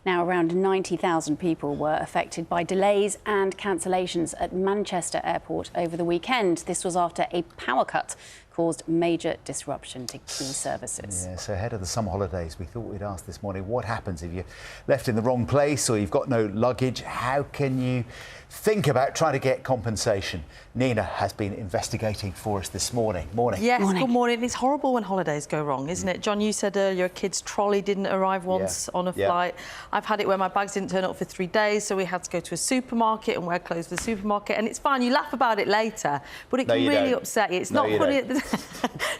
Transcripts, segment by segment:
Now, around 90,000 people were affected by delays and cancellations at Manchester Airport over the weekend. This was after a power cut caused major disruption to key services. Yeah, so ahead of the summer holidays, we thought we'd ask this morning, what happens if you're left in the wrong place or you've got no luggage? How can you think about trying to get compensation? Nina has been investigating for us this morning. Morning. Yes, good morning. It's horrible when holidays go wrong, isn't it? John, you said earlier a kid's trolley didn't arrive once on a flight. I've had it where my bags didn't turn up for 3 days, so we had to go to a supermarket and wear clothes for the supermarket. And it's fine, you laugh about it later, but it can really upset you. It's not funny.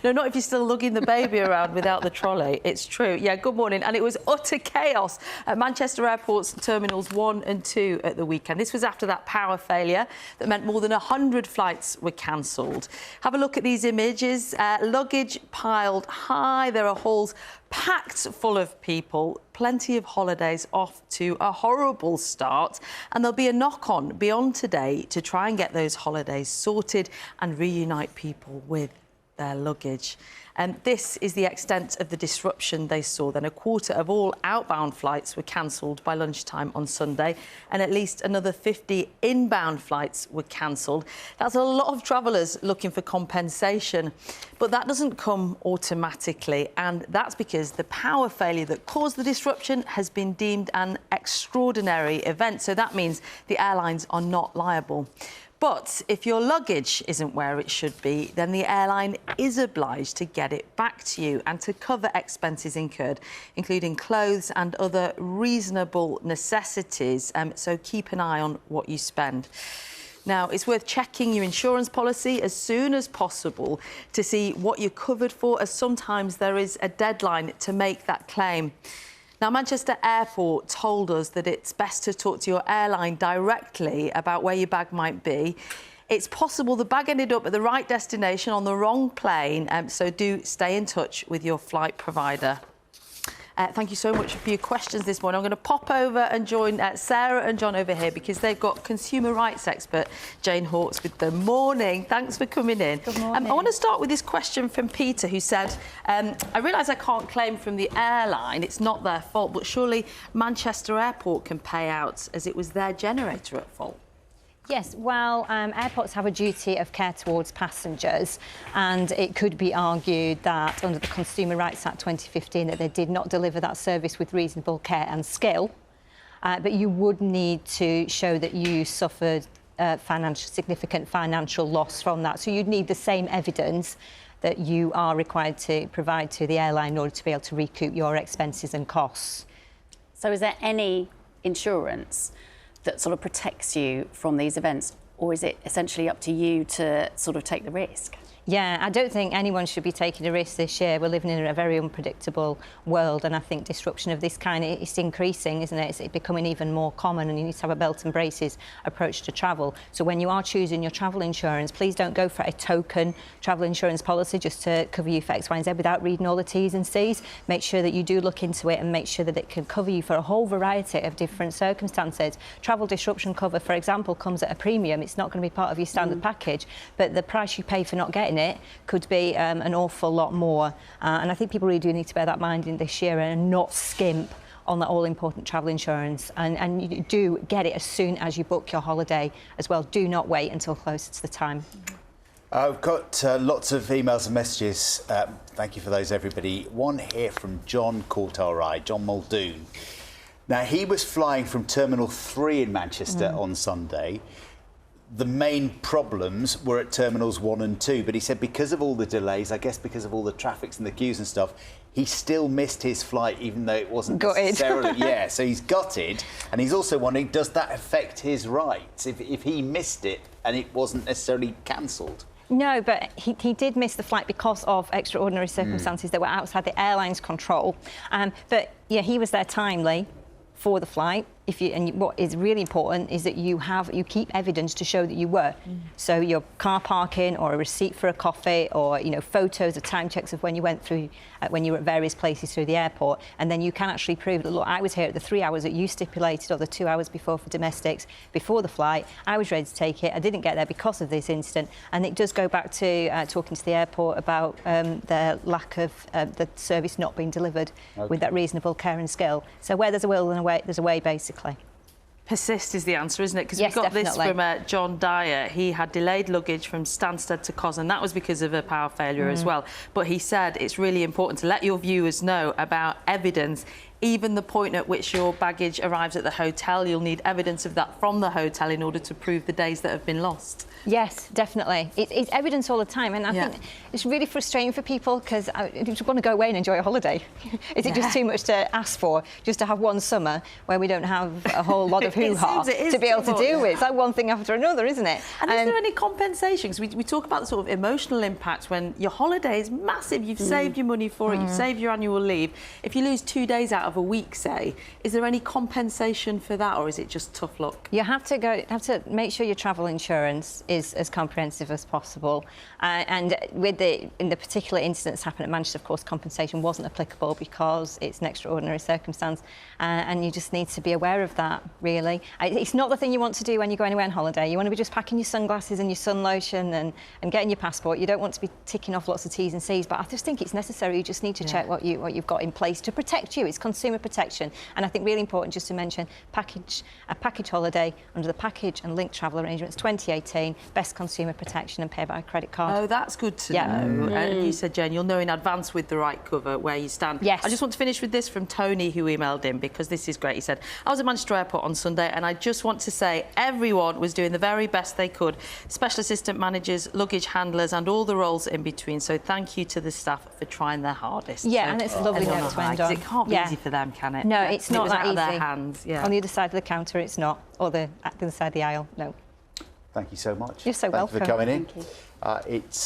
No, not if you're still lugging the baby around without the trolley. It's true. Yeah, good morning. And it was utter chaos at Manchester Airport's Terminals 1 and 2 at the weekend. This was after that power failure that meant more than 100 flights were cancelled. Have a look at these images. Luggage piled high. There are halls packed full of people. Plenty of holidays off to a horrible start. And there'll be a knock-on beyond today to try and get those holidays sorted and reunite people with their luggage. And this is the extent of the disruption they saw. Then a quarter of all outbound flights were cancelled by lunchtime on Sunday, and at least another 50 inbound flights were cancelled. That's a lot of travellers looking for compensation, but that doesn't come automatically, and that's because the power failure that caused the disruption has been deemed an extraordinary event. So that means the airlines are not liable. But if your luggage isn't where it should be, then the airline is obliged to get it back to you and to cover expenses incurred, including clothes and other reasonable necessities. So keep an eye on what you spend. Now, it's worth checking your insurance policy as soon as possible to see what you're covered for, as sometimes there is a deadline to make that claim. Now, Manchester Airport told us that it's best to talk to your airline directly about where your bag might be. It's possible the bag ended up at the right destination on the wrong plane, so do stay in touch with your flight provider. Thank you so much for your questions this morning. I'm going to pop over and join Sarah and John over here because they've got consumer rights expert Jane Hawkes with them. Morning. Thanks for coming in. Good morning. I want to start with this question from Peter, who said, I realise I can't claim from the airline. It's not their fault, but surely Manchester Airport can pay out as it was their generator at fault. Yes, well, airports have a duty of care towards passengers, and it could be argued that under the Consumer Rights Act 2015 that they did not deliver that service with reasonable care and skill, but you would need to show that you suffered significant financial loss from that. So you'd need the same evidence that you are required to provide to the airline in order to be able to recoup your expenses and costs. So is there any insurance that sort of protects you from these events, or is it essentially up to you to sort of take the risk? Yeah, I don't think anyone should be taking a risk this year. We're living in a very unpredictable world, and I think disruption of this kind is increasing, isn't it? It's becoming even more common, and you need to have a belt and braces approach to travel. So when you are choosing your travel insurance, please don't go for a token travel insurance policy just to cover you for X, Y and Z without reading all the T's and C's. Make sure that you do look into it and make sure that it can cover you for a whole variety of different circumstances. Travel disruption cover, for example, comes at a premium. It's not going to be part of your standard package, but the price you pay for not getting it could be an awful lot more. And I think people really do need to bear that mind in this year and not skimp on that all-important travel insurance. And you do get it as soon as you book your holiday as well. Do not wait until closer to the time. I've got lots of emails and messages. Thank you for those, everybody. One here from John caught our eye, John Muldoon. Now, he was flying from Terminal 3 in Manchester on Sunday. The main problems were at Terminals 1 and 2, but he said because of all the delays, I guess because of all the traffics and the queues and stuff, he still missed his flight, even though it wasn't necessarily... Yeah, so he's gutted. And he's also wondering, does that affect his rights if he missed it and it wasn't necessarily cancelled? No, but he did miss the flight because of extraordinary circumstances that were outside the airline's control. But, yeah, he was there timely for the flight. what is really important is that you keep evidence to show that you were. So your car parking or a receipt for a coffee or photos of time checks of when you went through when you were at various places through the airport, and then you can actually prove that, look, I was here at the 3 hours that you stipulated or the 2 hours before for domestics before the flight. I was ready to take it. I didn't get there because of this incident. And it does go back to talking to the airport about their lack of the service not being delivered with that reasonable care and skill. So where there's a will and a way, there's a way, basically. Persist is the answer, isn't it? Because Yes, we got definitely. this from John Dyer. He had delayed luggage from Stansted to Cos, and that was because of a power failure as well. But he said it's really important to let your viewers know about evidence. Even the point at which your baggage arrives at the hotel, you'll need evidence of that from the hotel in order to prove the days that have been lost. Yes, definitely. It's evidence all the time, and I think it's really frustrating for people because you just want to go away and enjoy a holiday. Is it just too much to ask for, just to have one summer where we don't have a whole lot of hoo-ha to be able to deal with? It's like one thing after another, isn't it? And is there any compensation? Because we talk about the sort of emotional impact when your holiday is massive, you've saved your money for it, you've saved your annual leave. If you lose 2 days out of a week, say, is there any compensation for that, or is it just tough luck? You have to make sure your travel insurance is as comprehensive as possible. And in the particular incidents happened at Manchester, of course, compensation wasn't applicable because it's an extraordinary circumstance, and you just need to be aware of that, really. It's not the thing you want to do when you're going away on holiday. You want to be just packing your sunglasses and your sun lotion and getting your passport. You don't want to be ticking off lots of T's and C's, but I just think it's necessary. You just need to check what you've got in place to protect you. It's consumer protection. And I think really important just to mention a package holiday under the package and linked travel arrangements 2018, best consumer protection and pay by credit card. Oh, that's good to know. And you said, Jen, you'll know in advance with the right cover where you stand. Yes. I just want to finish with this from Tony, who emailed in, because this is great. He said, I was at Manchester Airport on Sunday, and I just want to say everyone was doing the very best they could. Special assistant managers, luggage handlers, and all the roles in between. So thank you to the staff for trying their hardest. Yeah, so and it's a lovely note to end on. It can't be easy for them, can it? No, it's not that out easy. of their hands. Yeah. On the other side of the counter, it's not. Or the other side of the aisle, no. Thank you so much. You're so welcome. Thank you for coming in. Thank you. It's